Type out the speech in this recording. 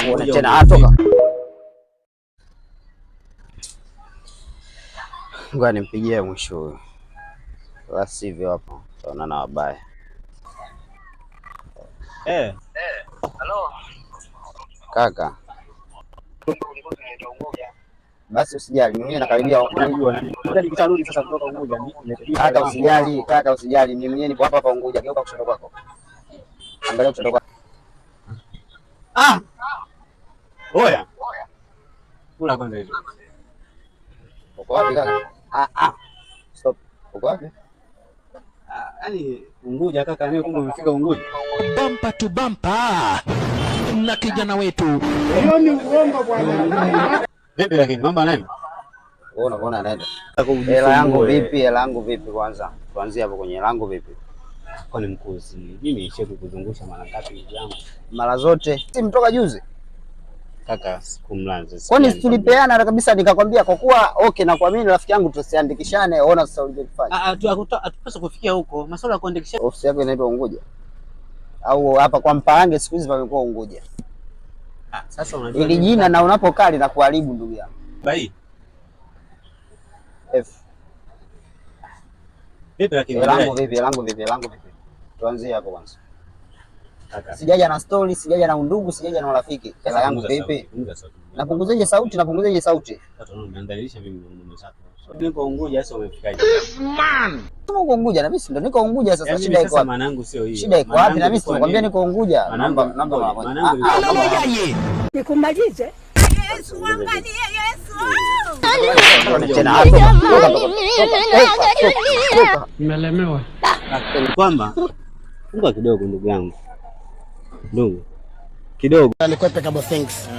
Uone tena atoka. Ngoja nimpigie mwisho huyo. La sivyo hapo tutaonana wabaya. Halo. Kaka. Basi usijali, mimi nakaribia Unguja. Nikitarudi sasa kutoka Unguja. Kaka usijali, mimi mwenyewe nipo hapa Unguja. Geuka kushoto kwako. Angalia kushoto kwako. Oya. Kula kwanza hizo. Uko wapi kaka? Stop. Uko wapi? Yaani Unguja kaka, mimi kumbe umefika Unguja. Bampa tu bampa na kijana wetu. Hiyo ni uongo bwana. Vipi lakini mambo anaenda? Wewe unaona anaenda. Hela yangu vipi? Hela yangu vipi kwanza? Tuanzie hapo kwenye hela yangu vipi? Kwani mkuzi, mimi niishie kukuzungusha mara ngapi ndugu yangu? Mara zote. Si mtoka juzi? Kaka sikumlanze. Kwani tulipeana kabisa nikakwambia kwa kuwa okay na kuamini rafiki yangu tusiandikishane, ona sasa ulichofanya. Hatupaswa kufikia huko. Masuala ya kuandikishana. Ofisi yako inaitwa Unguja? Au hapa kwa Mparange siku hizi pamekuwa Unguja? Sasa unajua ili jina na unapokaa linakuharibu ndugu yangu. Bai. F. Vipi lakini langu vipi? Tuanzie hapo kwanza. Sijaja na story, sijaja na undugu, sijaja na urafiki. Hela yangu vipi? Napunguzaje sauti? Sasa unaandalisha mimi mume zako. Niko Unguja sasa umefikaje? Niko Unguja na mimi ndo niko Unguja sasa, shida iko wapi? Maana yangu sio hiyo. Shida iko wapi? Na mimi nakwambia niko Unguja. Namba Nikumalize. Yesu angalie Yesu. Nimelemewa. Kwamba funga kidogo ndugu yangu. Ndugu. Kidogo. Nikwepe kama thanks.